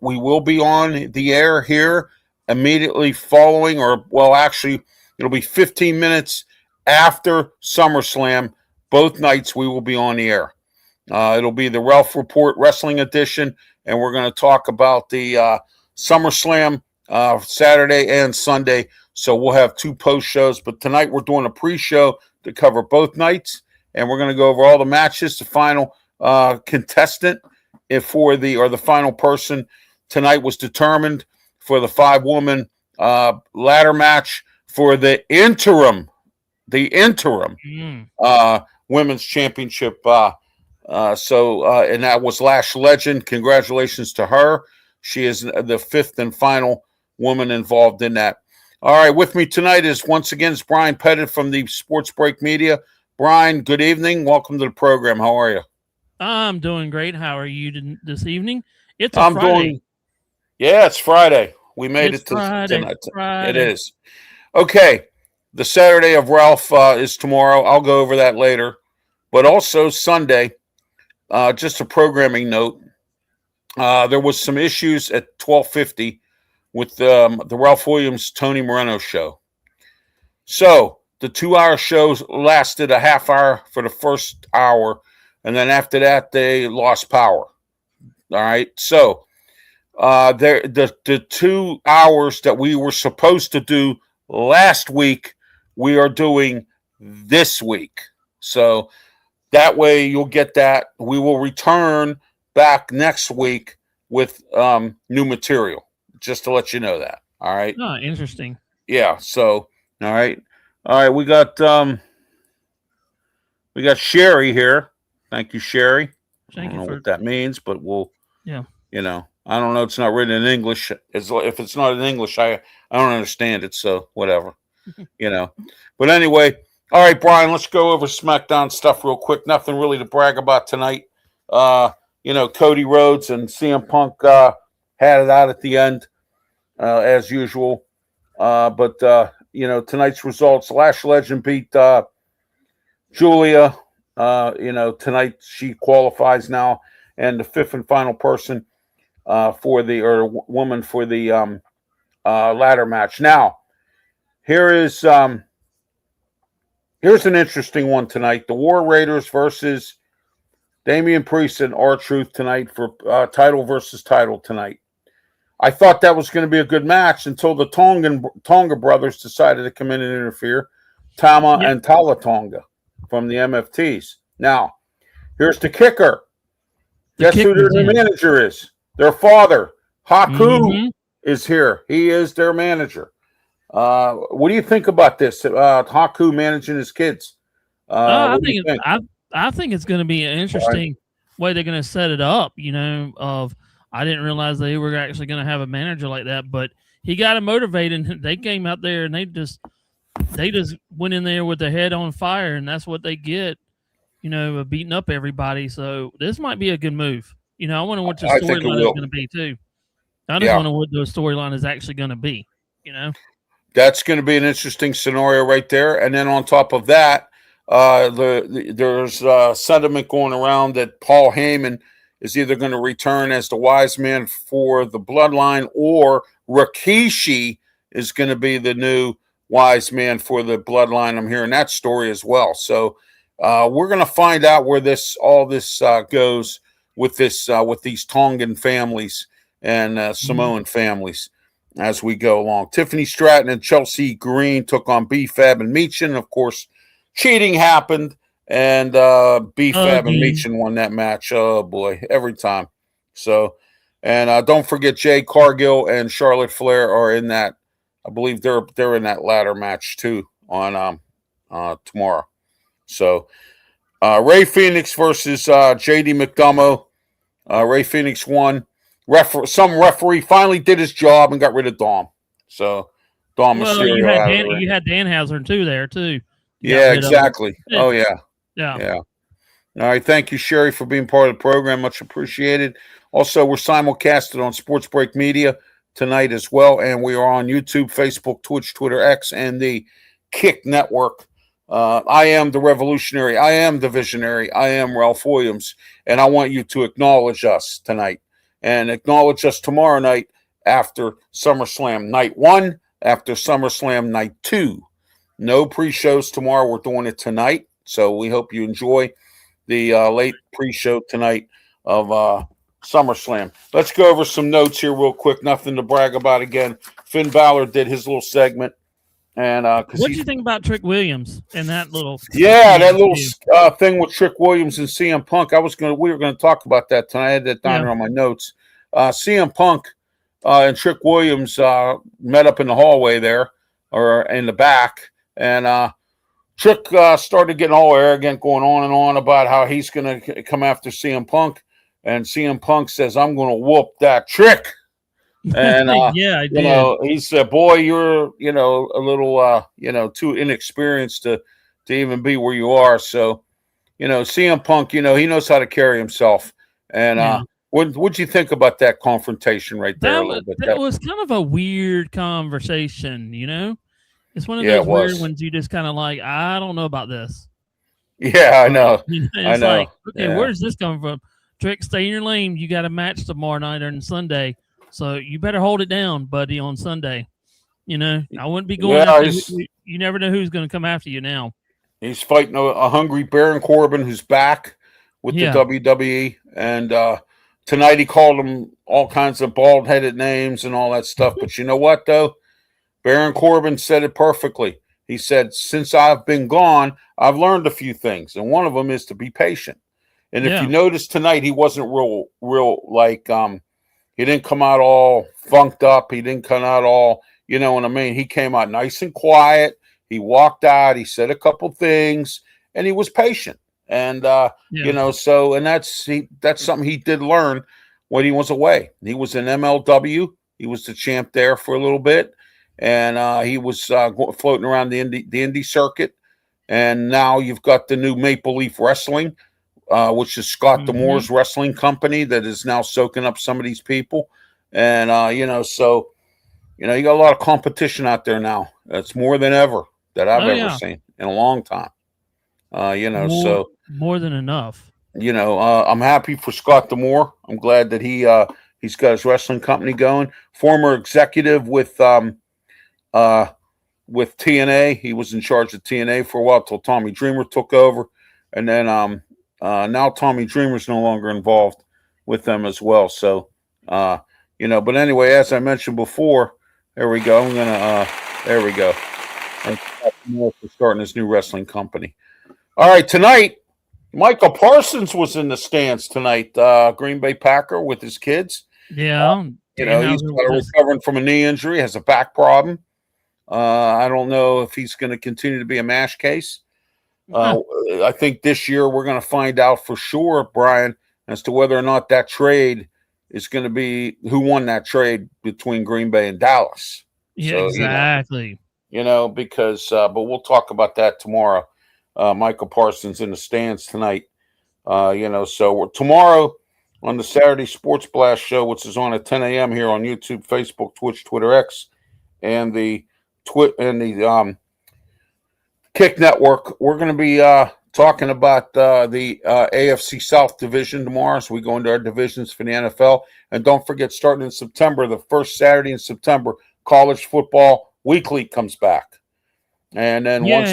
we will be on the air here immediately following, actually, it'll be 15 minutes after SummerSlam. Both nights we will be on the air. It'll be the Ralph Report Wrestling Edition, and we're going to talk about the SummerSlam Saturday and Sunday. So we'll have two post shows, but tonight we're doing a pre-show to cover both nights, and we're going to go over all the matches. The final contestant for the final person tonight was determined for the 5-woman ladder match for the interim women's championship. And that was Lash Legend. Congratulations to her. She is the 5th and final woman involved in that. All right, with me tonight is once again Brian Pettit from the Sports Break Media. Brian, good evening. Welcome to the program. How are you? I'm doing great. How are you this evening? It's Friday. It's Friday. We made it to tonight. It is. Okay, the Saturday of Ralph is tomorrow. I'll go over that later. But also Sunday, just a programming note, there was some issues at 12:50 with the Ralph Williams Tony Moreno show. So the 2-hour shows lasted a half hour for the first hour, and then after that they lost power. All right, so the 2 hours that we were supposed to do last week, we are doing this week. So that way you'll get that. We will return back next week with new material, just to let you know that. All right. Oh, interesting. Yeah. So, all right. We got Sherry here. Thank you, Sherry. I don't know what that means, but we'll. Yeah. I don't know. It's not written in English. If it's not in English, I don't understand it. So whatever. But anyway. All right, Brian, let's go over SmackDown stuff real quick. Nothing really to brag about tonight. Cody Rhodes and CM Punk had it out at the end, as usual. But tonight's results, Lash Legend beat Julia. Tonight she qualifies now. And the 5th and final person woman for the ladder match. Now, here's an interesting one tonight. The War Raiders versus Damian Priest and R-Truth tonight for title versus title tonight. I thought that was going to be a good match until the Tonga brothers decided to come in and interfere. Tama and Tala Tonga from the MFTs. Now, here's the kicker. Guess who their new manager is? Their father, Haku, is here. He is their manager. What do you think about this? Haku managing his kids. I think it's going to be an interesting way they're going to set it up. I didn't realize they were actually going to have a manager like that, but he got him motivated. And they came out there and they just went in there with their head on fire, and that's what they get. Beating up everybody. So this might be a good move. I wonder what the storyline is going to be too. I just wonder what the storyline is actually going to be. That's going to be an interesting scenario right there. And then on top of that, there's sentiment going around that Paul Heyman is either going to return as the wise man for the bloodline, or Rikishi is going to be the new wise man for the bloodline. I'm hearing that story as well. So we're going to find out where all this goes with these Tongan families and Samoan families as we go along. Tiffany Stratton and Chelsea Green took on B-Fab and Meechin. Of course, cheating happened, and B-Fab and Meechin won that match. Oh, boy, every time. So, and don't forget Jay Cargill and Charlotte Flair are in that. I believe they're in that ladder match, too, on tomorrow. So, Ray Phoenix versus J.D. McDonough. Ray Phoenix won. Some referee finally did his job and got rid of Dom. So, Dom Mysterio. You had Danhausen, too, there, too. Yeah, exactly. Oh, yeah. All right. Thank you, Sherry, for being part of the program. Much appreciated. Also, we're simulcasted on Sports Break Media tonight as well. And we are on YouTube, Facebook, Twitch, Twitter, X, and the Kick Network. I am the revolutionary. I am the visionary. I am Ralph Williams. And I want you to acknowledge us tonight. and acknowledge us tomorrow night after SummerSlam Night 1, after SummerSlam Night 2. No pre-shows tomorrow. We're doing it tonight. So we hope you enjoy the late pre-show tonight of SummerSlam. Let's go over some notes here real quick. Nothing to brag about again. Finn Balor did his little segment. And what do you think about Trick Williams and that little? Yeah, that little thing with Trick Williams and CM Punk. We were going to talk about that tonight. I had that down here on my notes. CM Punk and Trick Williams met up in the hallway there, or in the back, and Trick started getting all arrogant, going on and on about how he's going to come after CM Punk, and CM Punk says, "I'm going to whoop that Trick." And yeah, I did. He said, "Boy, you're a little too inexperienced to even be where you are." So, CM Punk, he knows how to carry himself. And what'd you think about that confrontation right there? That was kind of a weird conversation. It's one of those weird ones. You just kind of like, I don't know about this. Yeah, I know. It's like, okay, where's this coming from? Trick, stay in your lane. You got a match tomorrow night or Sunday. So you better hold it down, buddy, on Sunday. I wouldn't be going after you. You never know who's going to come after you now. He's fighting a hungry Baron Corbin who's back with the WWE. And tonight he called him all kinds of bald-headed names and all that stuff. But you know what, though? Baron Corbin said it perfectly. He said, since I've been gone, I've learned a few things. And one of them is to be patient. And if you notice tonight, he wasn't real like he didn't come out all funked up. He didn't come out all, you know what I mean? He came out nice and quiet. He walked out. He said a couple things, and he was patient. And, so, and that's something he did learn when he was away. He was in MLW. He was the champ there for a little bit. And he was floating around the indie circuit. And now you've got the new Maple Leaf Wrestling, which is Scott D'Amore's wrestling company that is now soaking up some of these people. And, so, you got a lot of competition out there now. It's more than ever that I've ever seen in a long time. More than enough. I'm happy for Scott D'Amore. I'm glad that he's got his wrestling company going. Former executive with TNA. He was in charge of TNA for a while till Tommy Dreamer took over. And then now Tommy Dreamer's no longer involved with them as well. So, but anyway, as I mentioned before, there we go. There we go. And more for starting his new wrestling company. All right, tonight, Michael Parsons was in the stands tonight. Green Bay Packer with his kids. Yeah. He's recovering from a knee injury, has a back problem. I don't know if he's going to continue to be a MASH case. I think this year we're going to find out for sure, Brian, as to whether or not that trade is going to be who won that trade between Green Bay and Dallas. Yeah, so, exactly. Because but we'll talk about that tomorrow. Michael Parsons in the stands tonight. So tomorrow on the Saturday Sports Blast show, which is on at 10 a.m. here on YouTube, Facebook, Twitch, Twitter X, and the Kick Network, we're going to be talking about the AFC South division tomorrow. So we go into our divisions for the NFL. And don't forget, starting in September, the first Saturday in September, College Football Weekly comes back. And then once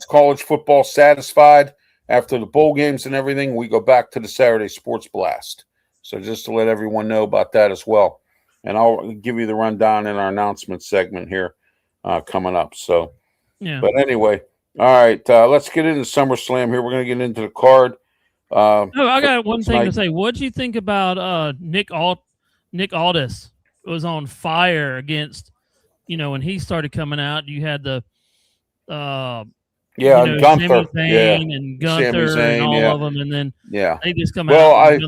college football satisfied, after the bowl games and everything, we go back to the Saturday Sports Blast. So just to let everyone know about that as well. And I'll give you the rundown in our announcement segment here coming up. So, but anyway, all right, let's get into SummerSlam here. We're going to get into the card. I got one thing to say. What'd you think about Nick Aldis? Was on fire against, when he started coming out. You had the Gunther, Sami Zayn and Gunther and all of them, and then they just come out. Well,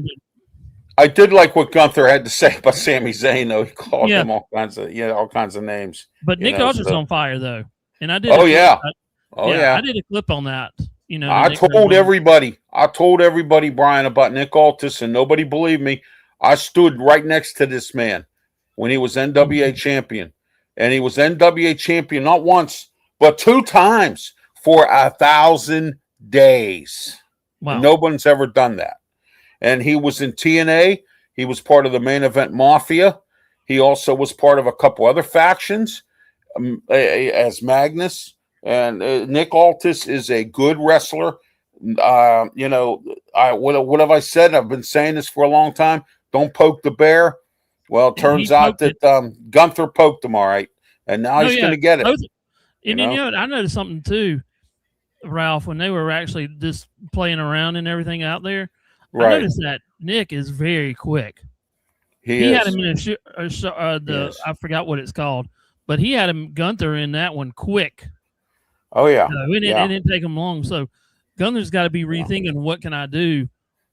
I did like what Gunther had to say about Sami Zayn, though. He called him all kinds of names. But Nick Aldis on fire, though, and I did. I did a clip on that. I told everybody, Brian, about Nick Aldis, and nobody believed me. I stood right next to this man when he was NWA champion, and he was NWA champion not once but 2 times for 1,000 days. Wow. No one's ever done that. And he was in TNA. He was part of the Main Event Mafia. He also was part of a couple other factions as Magnus. And Nick Aldis is a good wrestler. What have I said? I've been saying this for a long time. Don't poke the bear. Well, it turns out that Gunther poked him all right. And now he's going to get it. I noticed something too, Ralph, when they were actually just playing around and everything out there. Right. I noticed that Nick is very quick. He had him in I forgot what it's called, but he had him Gunther in that one quick. Oh yeah, it didn't take him long. So Gunther's got to be rethinking what can I do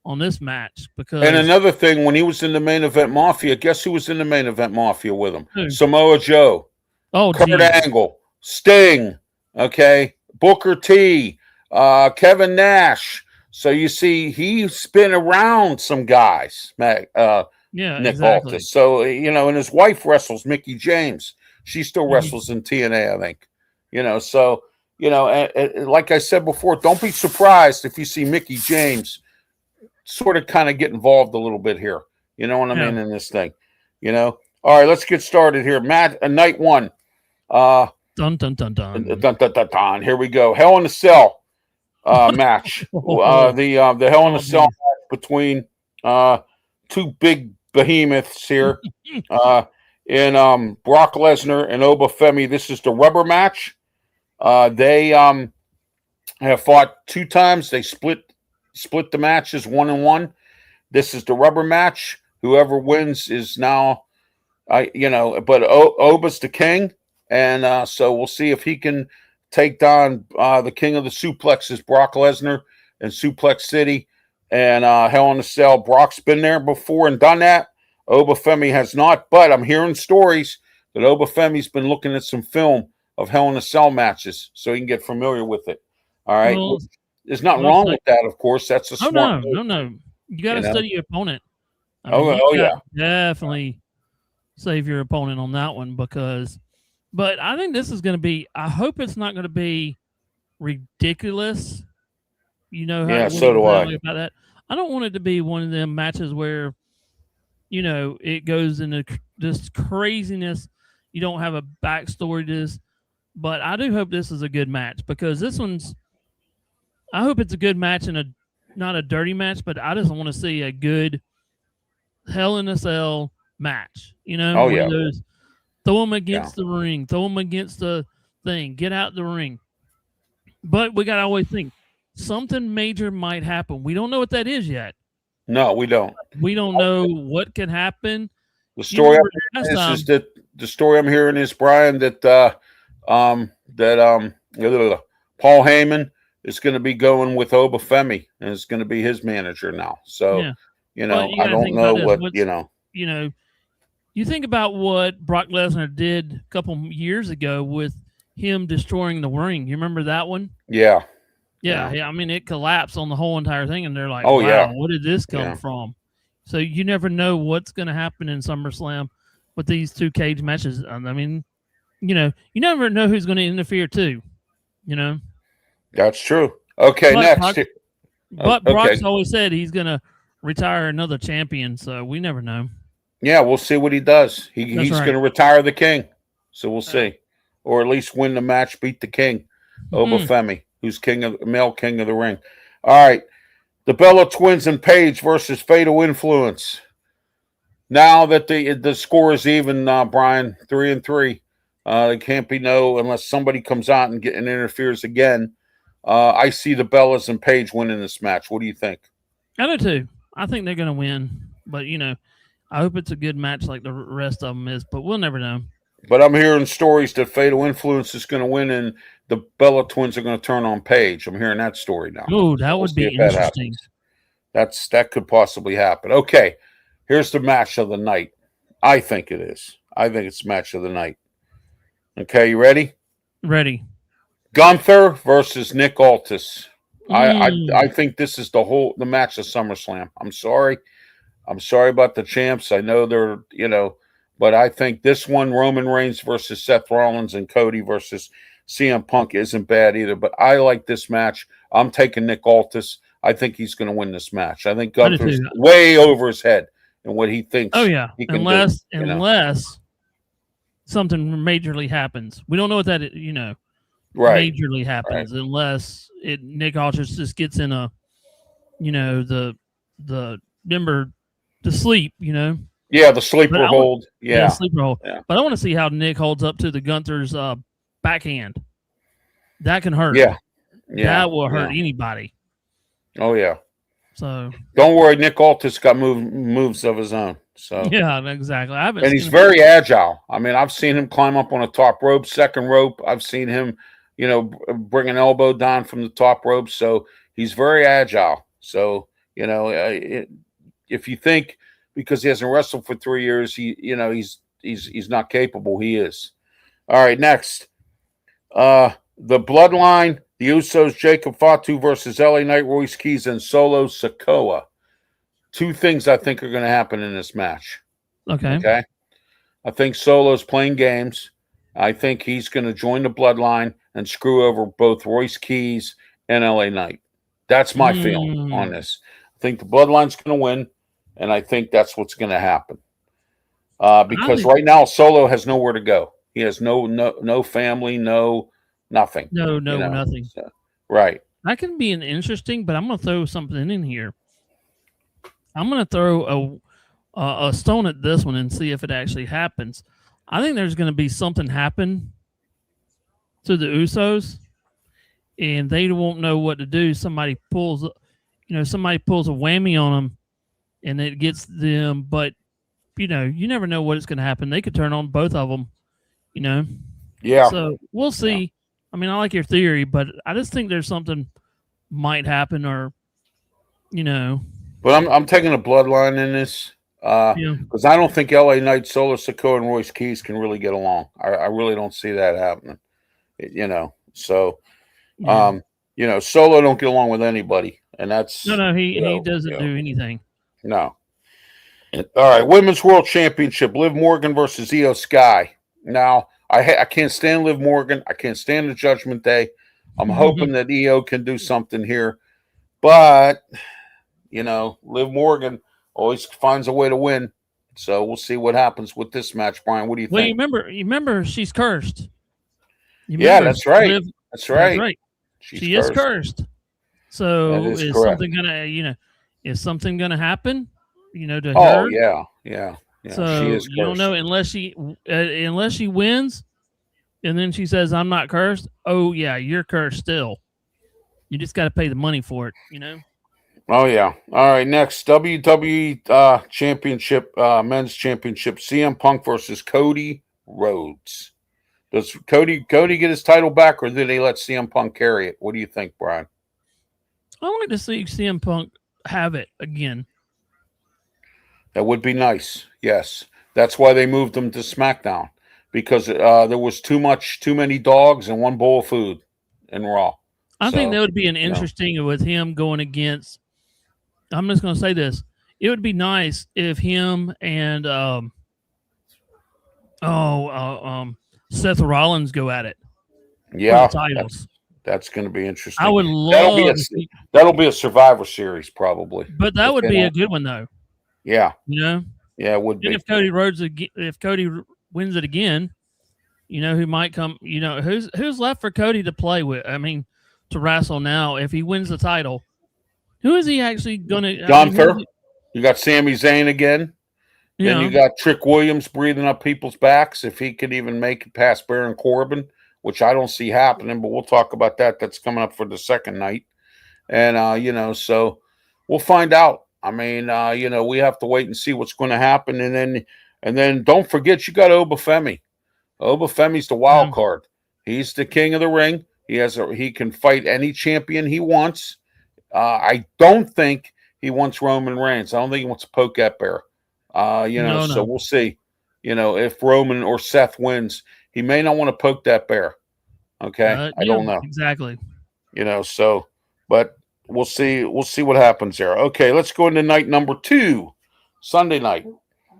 on this match, because. And another thing, when he was in the Main Event Mafia, guess who was in the Main Event Mafia with him? Samoa Joe, Kurt Angle, Sting, okay, Booker T, Kevin Nash. So you see, he's been around some guys, Nick exactly. Aldis. So, and his wife wrestles, Mickie James. She still wrestles in TNA, I think. So, like I said before, don't be surprised if you see Mickie James sort of kind of get involved a little bit here. You know what I mean, in this thing. All right, let's get started here. Night one. Dun, dun, dun, dun. Dun, dun, dun, dun, dun. Here we go. Hell in a Cell match. The Hell in a Cell match between two big behemoths here in Brock Lesnar and Oba Femi. This is the rubber match. They have fought 2 times. They split the matches 1-1. This is the rubber match. Whoever wins is now, but Oba's the king, and so we'll see if he can take down the king of the suplexes, Brock Lesnar, in Suplex City, and Hell in a Cell. Brock's been there before and done that. Oba Femi has not, but I'm hearing stories that Oba Femi's been looking at some film of Hell in a Cell matches so he can get familiar with it. All right. Well, there's nothing wrong with that, of course. That's a smart move. No. You got to study your opponent. Definitely save your opponent on that one, but I think this is going to be, I hope it's not going to be ridiculous. So do I. About that. I don't want it to be one of them matches where, it goes into this craziness. You don't have a backstory to this, but I do hope this is a good match, because this one's, I hope it's a good match and not a dirty match, but I just want to see a good Hell in a Cell match. Throw them against the ring, throw them against the thing, get out the ring. But we got to always think something major might happen. We don't know what that is yet. No, we don't. We don't know what can happen. The story the story I'm hearing is, Brian, that Paul Heyman is going to be going with Oba Femi, and it's going to be his manager now. So, I don't know what, you think about what Brock Lesnar did a couple years ago with him destroying the ring. You remember that one? Yeah. I mean, it collapsed on the whole entire thing, and they're like, wow, what did this come from? So you never know what's going to happen in SummerSlam with these 2 cage matches. I mean, you never know who's going to interfere too, That's true. Okay, next. Brock's always said he's going to retire another champion, so we never know. Yeah, we'll see what he does. He's going to retire the king, so we'll see. Or at least win the match, beat the king, Oba Femi, who's male king of the ring. All right, the Bella Twins and Paige versus Fatal Influence. Now that the score is even, Brian, 3-3. It can't be unless somebody comes out and interferes again. I see the Bellas and Paige winning this match. What do you think? I do too. I think they're going to win, but I hope it's a good match like the rest of them is, but we'll never know. But I'm hearing stories that Fatal Influence is going to win and the Bella Twins are going to turn on Paige. I'm hearing that story now. Oh, that would be interesting. That could possibly happen. Okay, here's the match of the night. I think it is. I think it's match of the night. Okay, you ready? Ready. Gunther versus Nick Aldis. I think this is the match of SummerSlam. I'm sorry about the champs. I know they're, but I think this one, Roman Reigns versus Seth Rollins and Cody versus CM Punk, isn't bad either. But I like this match. I'm taking Nick Aldis. I think he's going to win this match. I think Gunther's way over his head and what he thinks. Oh yeah, he can unless something majorly happens. We don't know what that right, majorly happens unless Nick Aldis just gets in a the member to sleep. Yeah, the sleeper hold. Yeah, sleeper hold. Yeah. But I want to see how Nick holds up to the Gunther's backhand. That can hurt. Yeah. That will hurt anybody. Oh yeah. So don't worry, Nick Aldis got moves of his own. So yeah, exactly. And he's very agile. I mean, I've seen him climb up on a top rope, second rope. I've seen him, bring an elbow down from the top rope. So he's very agile. So if you think because he hasn't wrestled for 3 years, he's not capable. He is. All right, next, the Bloodline, the Usos, Jacob Fatu versus LA Knight, Royce Keys, and Solo Sikoa. 2 things I think are going to happen in this match. Okay. I think Solo's playing games. I think he's going to join the Bloodline and screw over both Royce Keys and LA Knight. That's my feeling on this. I think the Bloodline's going to win, and I think that's what's going to happen. Because right now Solo has nowhere to go. He has no family, nothing. No, nothing. So, right. That can be an interesting, but I'm going to throw something in here. I'm going to throw a stone at this one and see if it actually happens. I think there's going to be something happen to the Usos, and they won't know what to do. Somebody pulls a whammy on them, and it gets them. But you never know what is going to happen. They could turn on both of them. Yeah. So we'll see. Yeah. I mean, I like your theory, but I just think there's something might happen, or But I'm taking a Bloodline in this because I don't think LA Knight, Solo Sikoa, and Royce Keys can really get along. I really don't see that happening. So Solo don't get along with anybody, and that's he doesn't do anything. No. All right, Women's World Championship: Liv Morgan versus Io Sky. Now I can't stand Liv Morgan. I can't stand the Judgment Day. I'm hoping that Io can do something here, but Liv Morgan always finds a way to win. So we'll see what happens with this match, Brian. What do you think? Well, you remember she's cursed. That's right. That's right. She is cursed. So is something gonna happen? To her? Oh yeah. So she is you don't know unless she wins, and then she says, "I'm not cursed." Oh yeah, you're cursed still. You just got to pay the money for it. Oh yeah. All right. Next, WWE Championship, Men's Championship: CM Punk versus Cody Rhodes. Does Cody get his title back, or did they let CM Punk carry it? What do you think, Brian? I like to see CM Punk have it again. That would be nice. Yes, that's why they moved him to SmackDown, because there was too many dogs and one bowl of food in Raw. I think that would be an interesting with him going against. I'm just going to say this: it would be nice if him and Seth Rollins go at it. Yeah, for the titles. That's going to be interesting. I would love. That'll be a Survivor Series probably. But that would be a good one though. Yeah. Yeah, it would be. And if Cody wins it again, who might come? Who's left for Cody to play with? I mean, to wrestle now. If he wins the title, who is he actually going to? Gunther. You got Sami Zayn again. Then you got Trick Williams breathing up people's backs if he could even make it past Baron Corbin, which I don't see happening. But we'll talk about that. That's coming up for the second night, and so we'll find out. I mean, we have to wait and see what's going to happen, and then don't forget you got Obafemi. Obafemi's the wild card. He's the king of the ring. He can fight any champion he wants. I don't think he wants Roman Reigns. I don't think he wants to poke that bear. No. So we'll see. If Roman or Seth wins, he may not want to poke that bear. Okay, I don't know exactly. But. We'll see what happens there. Okay, let's go into night number 2, Sunday night.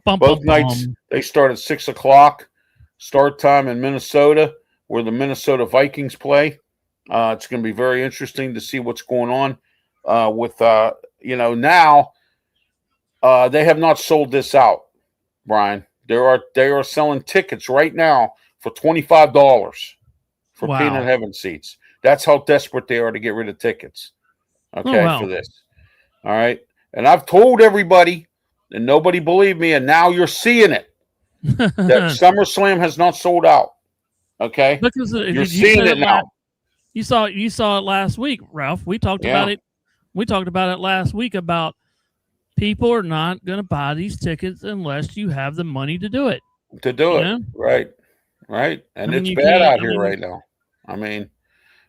Both nights, they start at 6 o'clock. Start time in Minnesota, where the Minnesota Vikings play. It's going to be very interesting to see what's going on with, now They have not sold this out, Brian. They are selling tickets right now for $25 for Peanut Heaven seats. That's how desperate they are to get rid of tickets. Okay, for this. All right. And I've told everybody, and nobody believed me, and now you're seeing it. That SummerSlam has not sold out. Okay? Because you're seeing it now. You saw it last week, Ralph. We talked about it. We talked about it last week about people are not going to buy these tickets unless you have the money to do it. Right. And it's bad out here right now. I mean,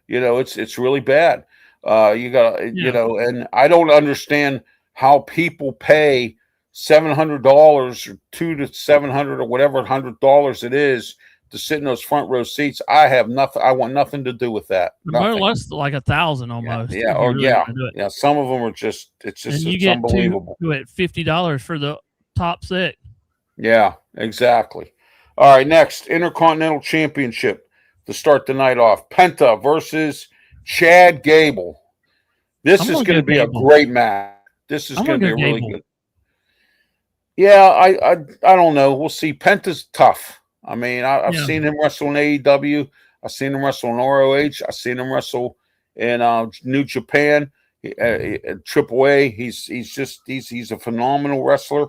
it's really bad. You got, and I don't understand how people pay $700 or $200 to $700 or whatever $100 it is to sit in those front row seats. I have nothing. I want nothing to do with that. More or less like $1,000 almost. Yeah. Some of them are just. It's unbelievable. You get $50 for the top 6. Yeah, exactly. All right, next Intercontinental Championship to start the night off. Penta versus Chad Gable. This is going to be a great match. This is going to be a really good. Yeah, I don't know. We'll see. Penta's tough. I mean, I've seen him wrestle in AEW. I've seen him wrestle in ROH. I've seen him wrestle in New Japan, AAA. He's a phenomenal wrestler.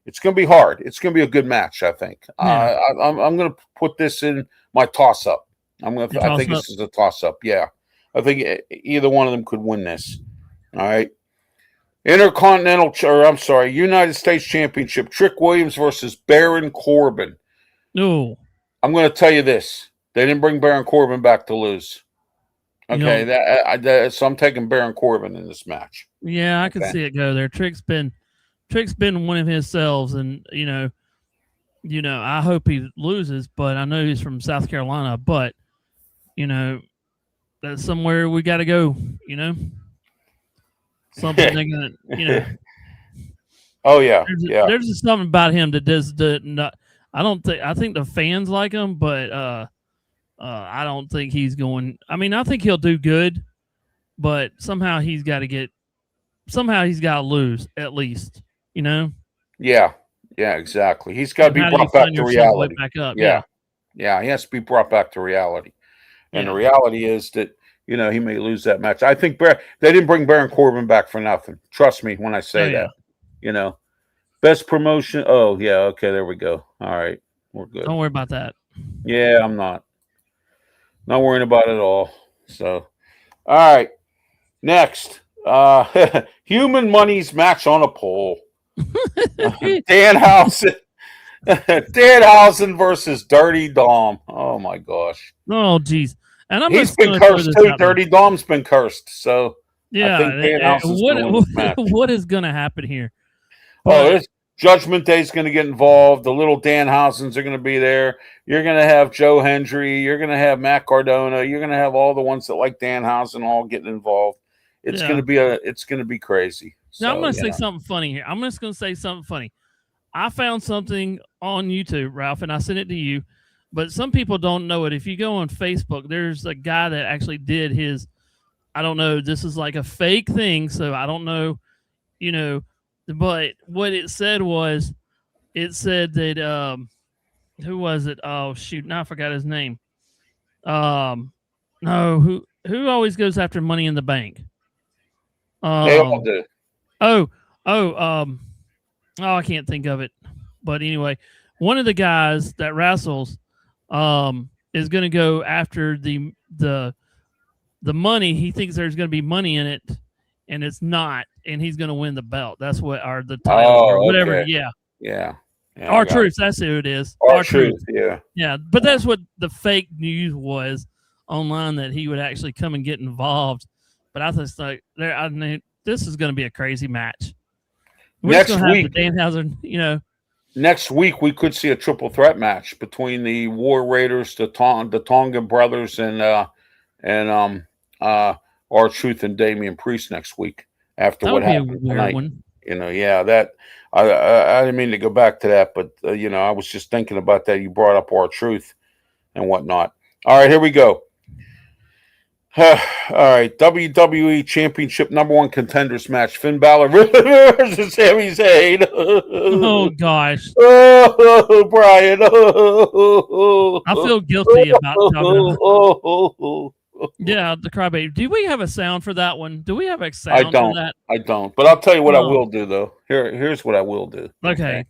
It's going to be hard. It's going to be a good match, I think. I'm going to put this in my toss-up. I think this is a toss-up. Yeah. I think either one of them could win this. All right. United States Championship. Trick Williams versus Baron Corbin. No. I'm going to tell you this. They didn't bring Baron Corbin back to lose. Okay. So I'm taking Baron Corbin in this match. Yeah, I can see it go there. Trick's been one of his selves, and I hope he loses, but I know he's from South Carolina, but that's somewhere we got to go, something they're gonna, Oh yeah, there's just something about him that does not. I think the fans like him, but I don't think he's going. I mean, I think he'll do good, but somehow he's got to lose at least, Yeah, exactly. He's got to be brought back to reality. Back up. Yeah, he has to be brought back to reality. And the reality is that, he may lose that match. I think they didn't bring Baron Corbin back for nothing. Trust me when I say that. Best promotion. Oh, yeah. Okay, there we go. All right. We're good. Don't worry about that. Yeah, I'm not worrying about it at all. So, all right. Next, Human Money's match on a pole. Danhausen versus Dirty Dom. Oh my gosh. Oh geez. And he's been cursed too. Dirty Dom's been cursed. So yeah. I think what is going to happen here? Judgment Day is going to get involved. The little Danhausens are going to be there. You're going to have Joe Hendry. You're going to have Matt Cardona. You're going to have all the ones that like Danhausen all getting involved. It's going to be crazy. Now I'm going to say something funny here. I'm just going to say something funny. I found something on YouTube, Ralph, and I sent it to you. But some people don't know it. If you go on Facebook, there's a guy that actually did his. I don't know. This is like a fake thing, so I don't know. But what it said that who was it? Oh shoot! Now I forgot his name. No, who always goes after Money in the Bank? They all do. I can't think of it. But anyway, one of the guys that wrestles is going to go after the money. He thinks there's going to be money in it, and it's not, and he's going to win the belt. That's what the title or whatever. Okay. Yeah. R-Truth. That's who it is. R-Truth. Yeah. But that's what the fake news was online, that he would actually come and get involved. But I just like this is going to be a crazy match. Next week, Danhausen, Next week, we could see a triple threat match between the War Raiders, the Tonga brothers, and R-Truth and Damian Priest next week after what happened tonight. That I didn't mean to go back to that, but I was just thinking about that. You brought up R-Truth and whatnot. All right, here we go. All right, WWE Championship #1 contenders match: Finn Balor versus Sami Zayn. Oh gosh. Oh, Brian. I feel guilty about talking about. Yeah, the crybaby. Do we have a sound for that one? Do we have a sound for that? I don't. But I'll tell you what I will do, though. Here's what I will do. Okay.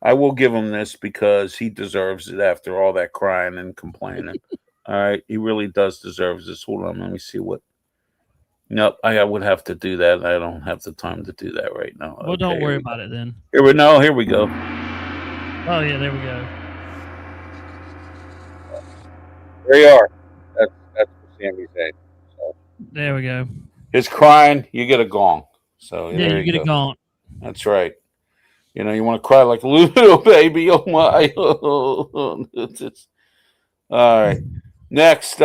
I will give him this because he deserves it after all that crying and complaining. All right, he really does deserve this. Hold on, let me see what. Nope, I would have to do that. I don't have the time to do that right now. Well, don't worry about it then. Here we go. Oh yeah, there we go. There you are. That's what Sammy's saying. So, there we go. His crying, you get a gong. So yeah, you get a gong. That's right. You know, you want to cry like a little baby. Oh my! All right. Next,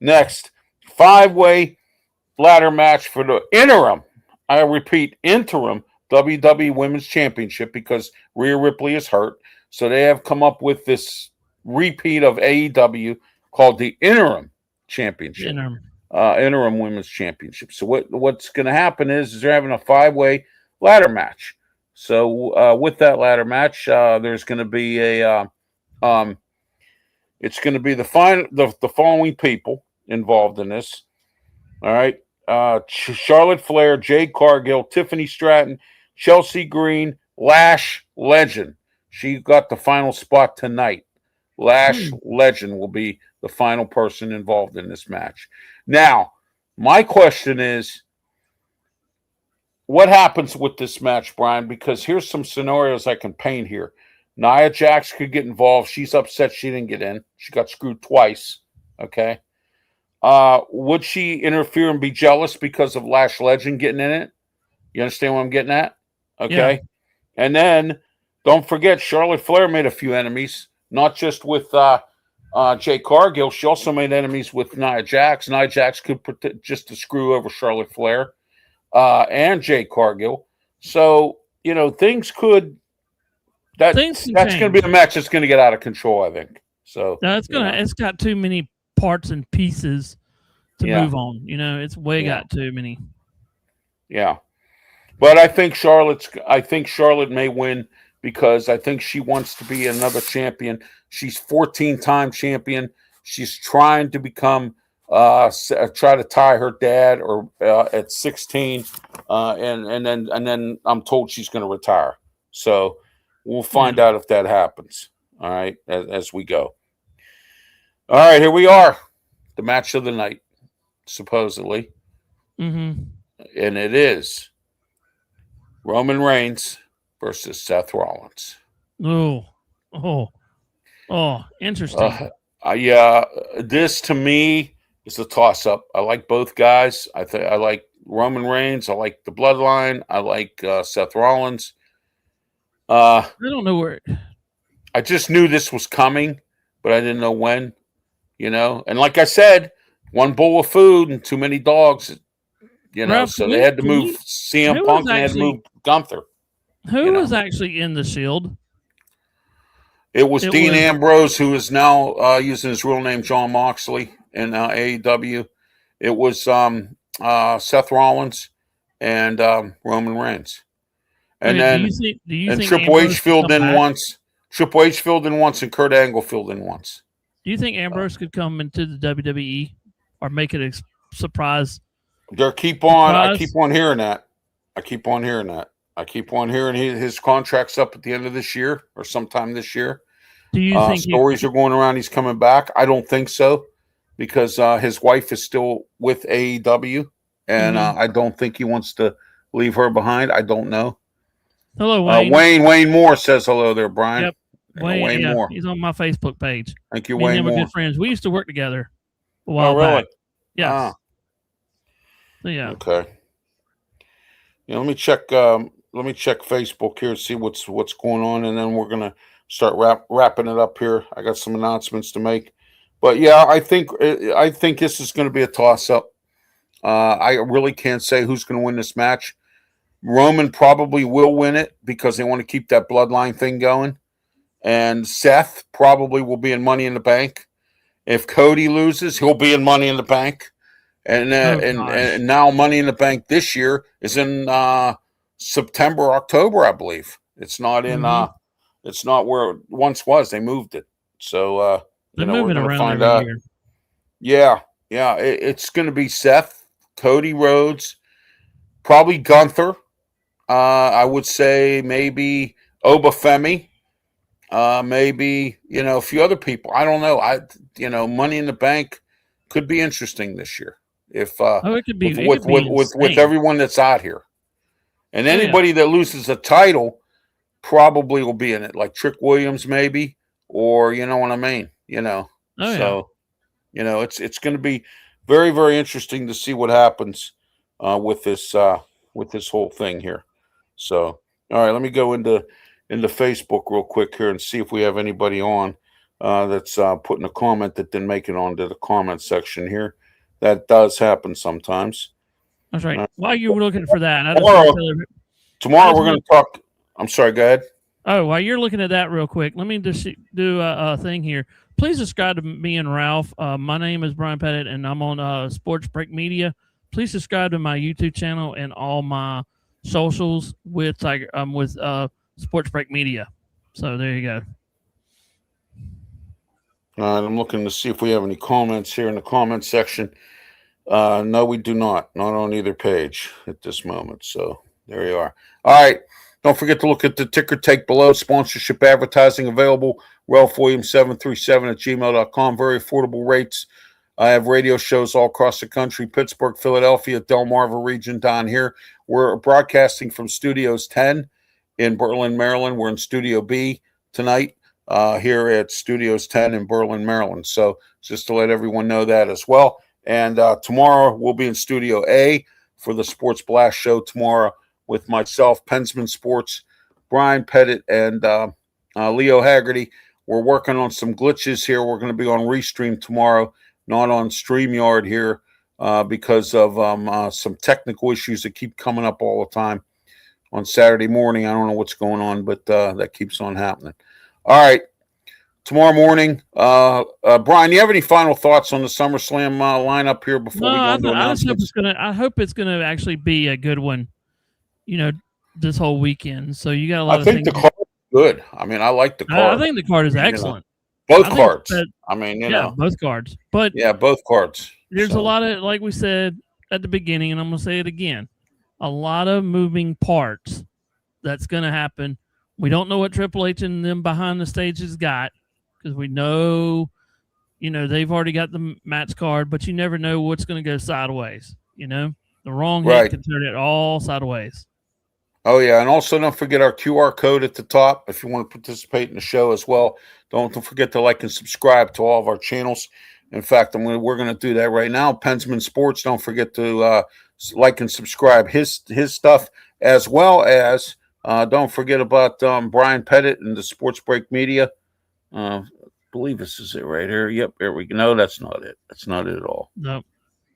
next 5-way ladder match for the interim. I repeat, interim WWE Women's Championship because Rhea Ripley is hurt. So they have come up with this repeat of AEW called the interim championship. Interim Women's Championship. So what's going to happen is they're having a 5-way ladder match. So with that ladder match, there's going to be it's going to be the following people involved in this. All right. Charlotte Flair, Jade Cargill, Tiffany Stratton, Chelsea Green, Lash Legend. She got the final spot tonight. Lash Legend will be the final person involved in this match. Now, my question is, what happens with this match, Brian? Because here's some scenarios I can paint here. Nia Jax could get involved. She's upset she didn't get in. She got screwed twice. Okay. Would she interfere and be jealous because of Lash Legend getting in it? You understand what I'm getting at? Okay. Yeah. And then don't forget, Charlotte Flair made a few enemies, not just with Jade Cargill. She also made enemies with Nia Jax. Nia Jax could put just to screw over Charlotte Flair and Jade Cargill. So, you know, things could. That's going to be a match that's going to get out of control, I think. So it's got too many parts and pieces to move on. You know, it's got too many. Yeah. But I think Charlotte may win because I think she wants to be another champion. She's 14-time champion. She's trying to become try to tie her dad or at 16 and then I'm told she's going to retire. So we'll find out if that happens. All right, as we go. All right, here we are. The match of the night, supposedly. Mm-hmm. And it is Roman Reigns versus Seth Rollins. Oh, interesting. This to me is a toss-up. I like both guys. I like Roman Reigns. I like the Bloodline. I like Seth Rollins. I don't know where. I just knew this was coming, but I didn't know when. You know, and like I said, one bowl of food and too many dogs. You know, so they had to move CM Punk and they had to move Gunther. Who was actually in the Shield? It was Dean Ambrose, who is now using his real name, John Moxley, in AEW. It was Seth Rollins and Roman Reigns. And then do you think Triple H filled in once. Triple H filled in once, and Kurt Angle filled in once. Do you think Ambrose could come into the WWE or make it a surprise? I keep on hearing that. I keep on hearing his contract's up at the end of this year or sometime this year. Do you think stories are going around he's coming back? I don't think so because his wife is still with AEW, and I don't think he wants to leave her behind. I don't know. Hello, Wayne. Wayne Moore says hello there, Brian. Yep. Wayne Moore. He's on my Facebook page. Thank you, Wayne Moore. We're good friends. We used to work together a while back. Yes. So, yeah. Okay. Yeah, let me check Facebook here and see what's going on, and then we're gonna start wrapping it up here. I got some announcements to make, but yeah, I think this is going to be a toss up. I really can't say who's going to win this match. Roman probably will win it because they want to keep that bloodline thing going. And Seth probably will be in Money in the Bank. If Cody loses, he'll be in Money in the Bank. And now Money in the Bank this year is in September, October, I believe. It's not in it's not where it once was. They moved it. So they're we're moving gonna around find every out. year. Yeah. It's gonna be Seth, Cody Rhodes, probably Gunther. I would say maybe Obafemi. Maybe a few other people. I don't know. Money in the Bank could be interesting this year if It could be with everyone that's out here, and anybody that loses a title probably will be in it, like Trick Williams maybe, or you know what I mean. It's going to be very, very interesting to see what happens with this whole thing here. So all right, let me go into Facebook real quick here and see if we have anybody on that's putting a comment that didn't make it onto the comment section here. That does happen sometimes. That's right. While you were looking for that, tomorrow we're going to talk. I'm sorry, go ahead. Oh, while you're looking at that real quick, let me just do a thing here. Please subscribe to me and Ralph. My name is Brian Pettit, and I'm on Sports Break Media. Please subscribe to my YouTube channel and all my socials with Sports Break Media. So there you go. All right, I'm looking to see if we have any comments here in the comment section. No, we do not. Not on either page at this moment. So there you are. All right. Don't forget to look at the ticker tape below. Sponsorship advertising available. RalphWilliams737@gmail.com. Very affordable rates. I have radio shows all across the country. Pittsburgh, Philadelphia, Delmarva region down here. We're broadcasting from Studios 10 in Berlin, Maryland. We're in Studio B tonight here at Studios 10 in Berlin, Maryland. So just to let everyone know that as well. And tomorrow we'll be in Studio A for the Sports Blast show tomorrow with myself, Pensman Sports, Brian Pettit, and Leo Haggerty. We're working on some glitches here. We're going to be on Restream tomorrow, not on StreamYard here because of some technical issues that keep coming up all the time on Saturday morning. I don't know what's going on, but that keeps on happening. All right. Tomorrow morning, Brian, you have any final thoughts on the SummerSlam lineup here before we go into announcements? I hope it's going to actually be a good one, this whole weekend. So you got a lot of things. I think the card is good. I mean, I like the card. I think the card is excellent. Both cards. Both cards. But both cards. There's a lot of, like we said at the beginning, and I'm going to say it again, a lot of moving parts that's going to happen. We don't know what Triple H and them behind the stage has got. Because we know, they've already got the match card, but you never know what's going to go sideways. The wrong head can turn it all sideways. Oh, yeah. And also don't forget our QR code at the top if you want to participate in the show as well. Don't forget to like and subscribe to all of our channels. In fact, we're going to do that right now. Pensman Sports, don't forget to like and subscribe his stuff, as well as don't forget about Brian Pettit and the Sports Break Media. I believe this is it right here. Yep, there we go. No, that's not it. That's not it at all. Nope,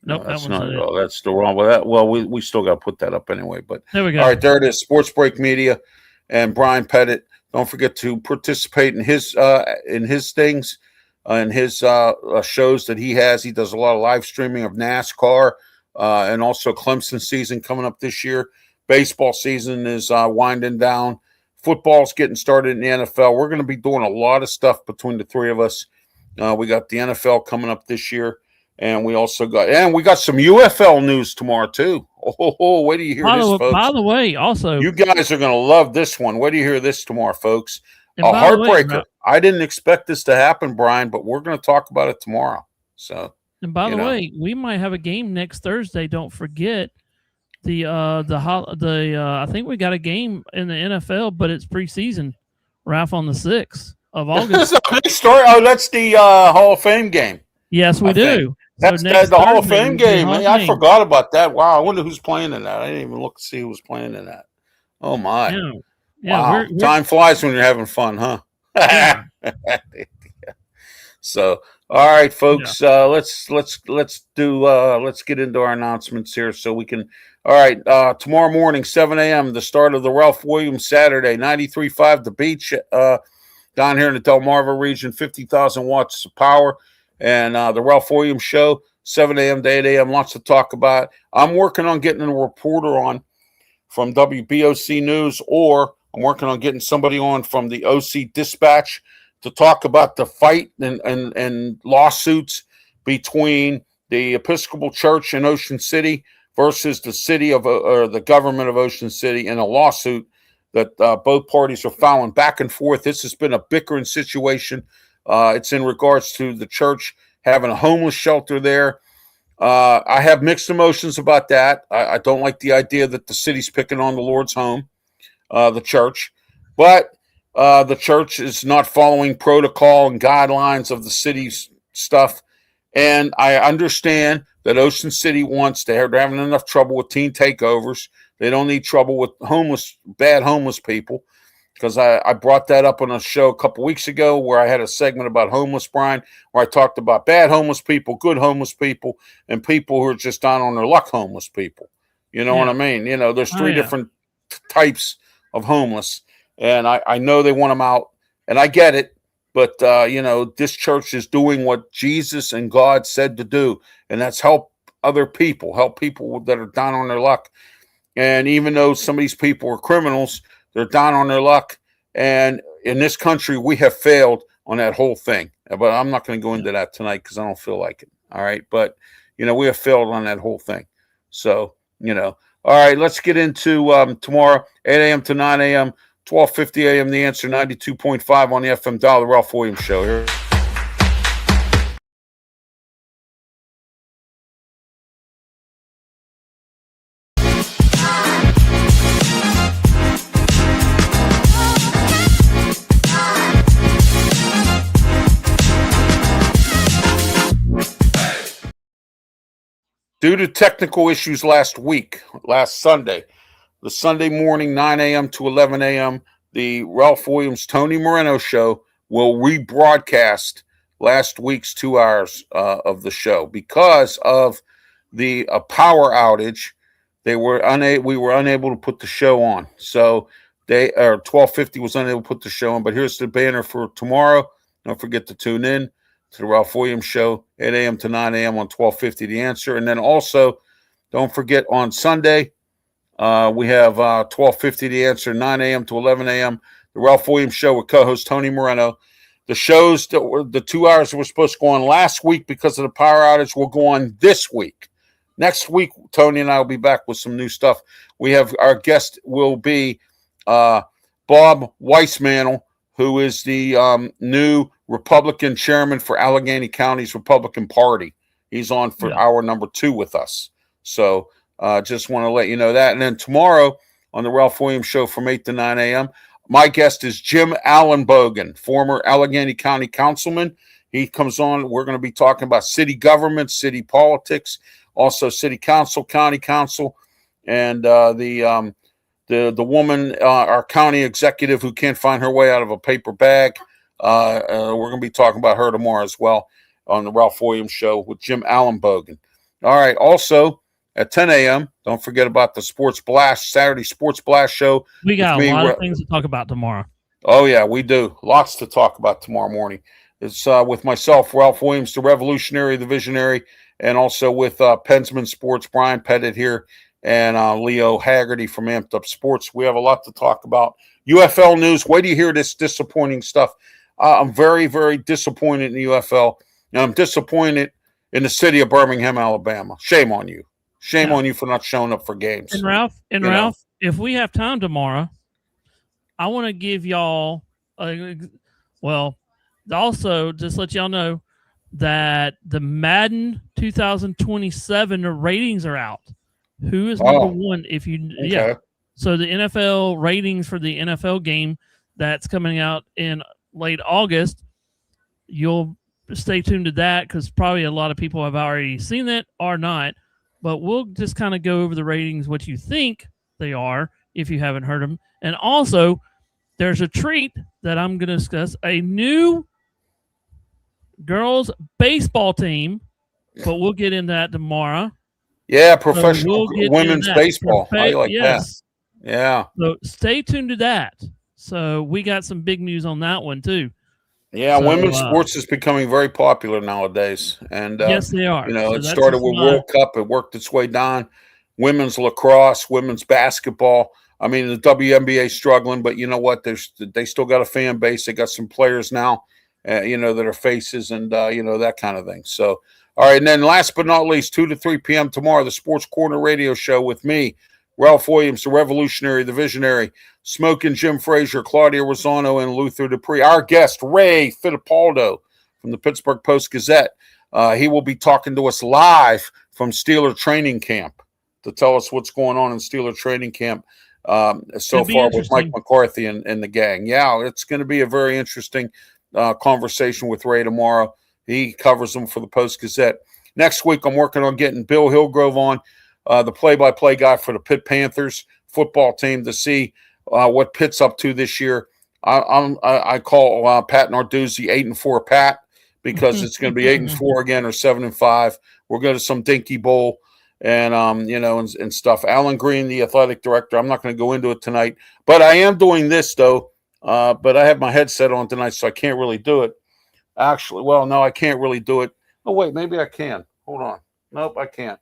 that's not it at all. That's the wrong one. Well, we still got to put that up anyway. But there we go. All right, there it is. Sports Break Media and Brian Pettit. Don't forget to participate in his things, in his shows that he has. He does a lot of live streaming of NASCAR and also Clemson season coming up this year. Baseball season is winding down. Football's getting started in the NFL. We're going to be doing a lot of stuff between the three of us. We got the NFL coming up this year, and we got some UFL news tomorrow too. Wait till you hear this, folks. By the way, also you guys are going to love this one. Wait till you hear this tomorrow, folks. A heartbreaker. I didn't expect this to happen, Brian, but we're going to talk about it tomorrow. So, and by the way, we might have a game next Thursday. Don't forget. I think we got a game in the NFL, but it's preseason. Ralph, on the 6th of August. That's a big story. Oh, that's the Hall of Fame game. Yes, we do. That's the Hall of Fame game. I forgot about that. Wow, I wonder who's playing in that. I didn't even look to see who was playing in that. Oh my! Yeah, wow. Time flies when you're having fun, huh? Yeah. So, all right, folks. Let's get into our announcements here so we can. All right, tomorrow morning, 7 a.m., the start of the Ralph Williams Saturday, 93.5 The Beach, down here in the Delmarva region, 50,000 watts of power. And the Ralph Williams Show, 7 a.m. to 8 a.m. Lots to talk about. I'm working on getting a reporter on from WBOC News, or I'm working on getting somebody on from the OC Dispatch to talk about the fight and lawsuits between the Episcopal Church in Ocean City versus the city of or the government of Ocean City in a lawsuit that both parties are filing back and forth. This has been a bickering situation. It's in regards to the church having a homeless shelter there. I have mixed emotions about that. I don't like the idea that the city's picking on the Lord's home, the church, but the church is not following protocol and guidelines of the city's stuff. And I understand that Ocean City wants they're having enough trouble with teen takeovers. They don't need trouble with bad homeless people. Because I brought that up on a show a couple weeks ago where I had a segment about homeless, Brian, where I talked about bad homeless people, good homeless people, and people who are just down on their luck homeless people. You know what I mean? You know, there's three different types of homeless, and I know they want them out, and I get it, but, you know, this church is doing what Jesus and God said to do, and that's help other people, help people that are down on their luck. And even though some of these people are criminals, they're down on their luck. And in this country, we have failed on that whole thing. But I'm not going to go into that tonight because I don't feel like it. All right. But, you know, we have failed on that whole thing. So, you know, all right, let's get into tomorrow, 8 a.m. to 9 a.m., 12:50 a.m. The Answer, 92.5 on the FM dial, the Ralph Williams Show here. Due to technical issues last Sunday, the Sunday morning, 9 a.m. to 11 a.m., the Ralph Williams Tony Moreno Show will rebroadcast last week's 2 hours of the show because of the power outage. We were unable to put the show on. So 12:50 was unable to put the show on. But here's the banner for tomorrow. Don't forget to tune in to the Ralph Williams Show, 8 a.m. to 9 a.m. on 12:50 The Answer. And then also, don't forget on Sunday, we have 12:50 The Answer, 9 a.m. to 11 a.m. The Ralph Williams Show with co-host Tony Moreno. The shows that were the 2 hours that were supposed to go on last week because of the power outage will go on this week. Next week, Tony and I will be back with some new stuff. We have our guest will be Bob Weissmantle, who is the new Republican chairman for Allegheny County's Republican Party. He's on for hour number 2 with us. So just want to let you know that. And then tomorrow on the Ralph Williams Show from 8 to 9 a.m., my guest is Jim Allenbogen, former Allegheny County councilman. He comes on. We're going to be talking about city government, city politics, also city council, county council, and the woman, our county executive who can't find her way out of a paper bag. We're going to be talking about her tomorrow as well on the Ralph Williams Show with Jim Allenbogen. All right. Also at 10 a.m., don't forget about the Sports Blast, Saturday Sports Blast Show. We got a lot of things to talk about tomorrow. Oh, yeah, we do. Lots to talk about tomorrow morning. It's with myself, Ralph Williams, the revolutionary, the visionary, and also with Pensman Sports, Brian Pettit here, and Leo Haggerty from Amped Up Sports. We have a lot to talk about. UFL news. Wait till you hear this disappointing stuff. I'm very, very disappointed in the UFL, and I'm disappointed in the city of Birmingham, Alabama. Shame on you. Shame on you for not showing up for games. And Ralph, if we have time tomorrow, I want to give y'all, also just let y'all know that the Madden 2027 ratings are out. Who is number one? So the NFL ratings for the NFL game that's coming out in late August, you'll stay tuned to that because probably a lot of people have already seen it or not. But we'll just kind of go over the ratings, what you think they are, if you haven't heard them. And also, there's a treat that I'm going to discuss, a new girls baseball team, but we'll get into that tomorrow. Yeah, professional women's baseball. I like that. Yeah. So stay tuned to that. So we got some big news on that one, too. Yeah, women's sports is becoming very popular nowadays, and yes, they are. So it started with World Cup. It worked its way down. Women's lacrosse, women's basketball. I mean, the WNBA is struggling, but you know what? They still got a fan base. They got some players now, that are faces and that kind of thing. So, all right, and then last but not least, 2 to 3 p.m. tomorrow, the Sports Corner Radio Show with me, Ralph Williams, the Revolutionary, the Visionary, Smoking Jim Frazier, Claudia Rosano, and Luther Dupree. Our guest, Ray Fittipaldo from the Pittsburgh Post-Gazette. He will be talking to us live from Steeler training camp to tell us what's going on in Steeler training camp so far with Mike McCarthy and the gang. Yeah, it's going to be a very interesting conversation with Ray tomorrow. He covers them for the Post-Gazette. Next week, I'm working on getting Bill Hillgrove on, the play-by-play guy for the Pitt Panthers football team, to see what Pitt's up to this year. I call Pat Narduzzi 8-4 Pat, because it's going to be 8-4 again or 7-5. We'll go to some Dinky Bowl and and stuff. Alan Green, the athletic director. I'm not going to go into it tonight, but I am doing this though. But I have my headset on tonight, so I can't really do it. Actually, well, no, I can't really do it. Oh wait, maybe I can. Hold on. Nope, I can't.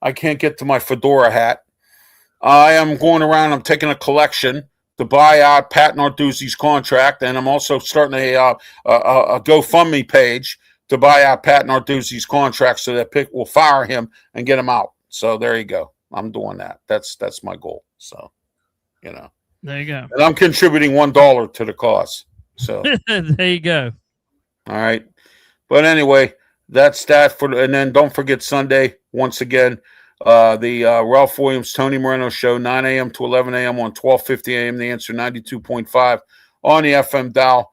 I can't get to my fedora hat. I am going around. I'm taking a collection to buy out Pat Narduzzi's contract, and I'm also starting a GoFundMe page to buy out Pat Narduzzi's contract so that Pitt will fire him and get him out. So there you go. I'm doing that. That's my goal. So, there you go. And I'm contributing $1 to the cause. So there you go. All right. But anyway, that's that and then don't forget Sunday, once again, the Ralph Williams, Tony Moreno show, 9 a.m. to 11 a.m. on 1250 a.m. The Answer 92.5 on the FM dial.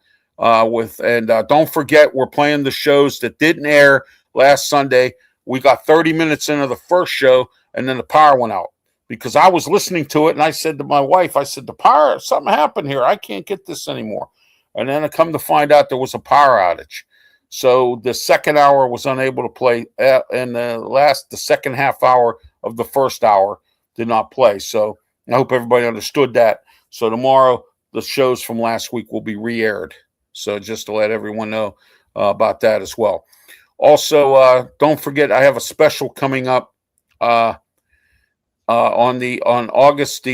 Don't forget, we're playing the shows that didn't air last Sunday. We got 30 minutes into the first show, and then the power went out because I was listening to it, and I said to my wife, the power, something happened here. I can't get this anymore. And then I come to find out there was a power outage. So the second hour was unable to play, and the second half hour of the first hour did not play. So I hope everybody understood that. So tomorrow, the shows from last week will be re-aired. So just to let everyone know about that as well. Also, don't forget, I have a special coming up on August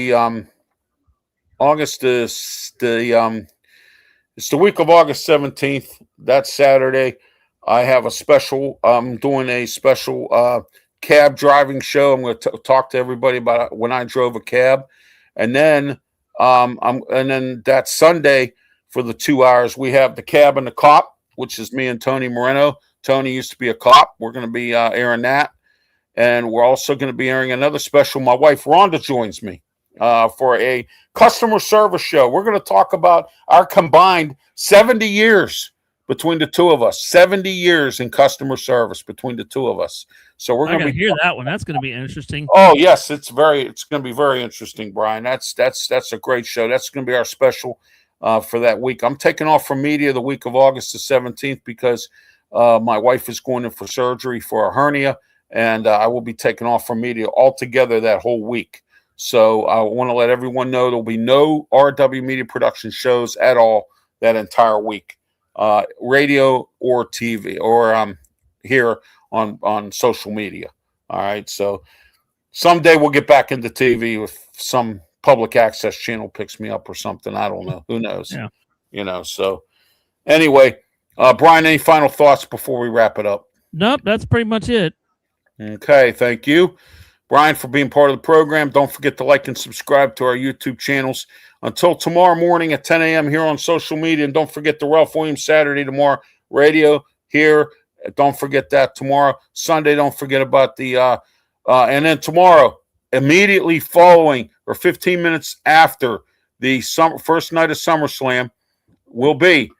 it's the week of August 17th. That's Saturday. I have a special. I'm doing a special cab driving show. I'm going to talk to everybody about when I drove a cab, and then that Sunday for the 2 hours we have the Cab and the Cop, which is me and Tony Moreno. Tony used to be a cop. We're going to be airing that, and we're also going to be airing another special. My wife Rhonda joins me for a customer service show. We're going to talk about our combined 70 years between the two of us. 70 years in customer service between the two of us. So we're going to hear that one. That's going to be interesting. Oh yes, it's going to be very interesting, Brian. That's a great show. That's going to be our special for that week. I'm taking off from media the week of August the 17th because my wife is going in for surgery for a hernia, and I will be taking off from media altogether that whole week. So I want to let everyone know there'll be no RW Media Production shows at all that entire week, radio or TV or here on social media. All right. So someday we'll get back into TV if some public access channel picks me up or something. I don't know. Who knows? Yeah. So anyway, Brian, any final thoughts before we wrap it up? Nope. That's pretty much it. Okay. Thank you, Brian, for being part of the program. Don't forget to like and subscribe to our YouTube channels. Until tomorrow morning at 10 a.m. here on social media. And don't forget the Ralph Williams Saturday tomorrow radio here. Don't forget that tomorrow. Sunday, don't forget about the and then tomorrow, immediately following or 15 minutes after the first night of SummerSlam will be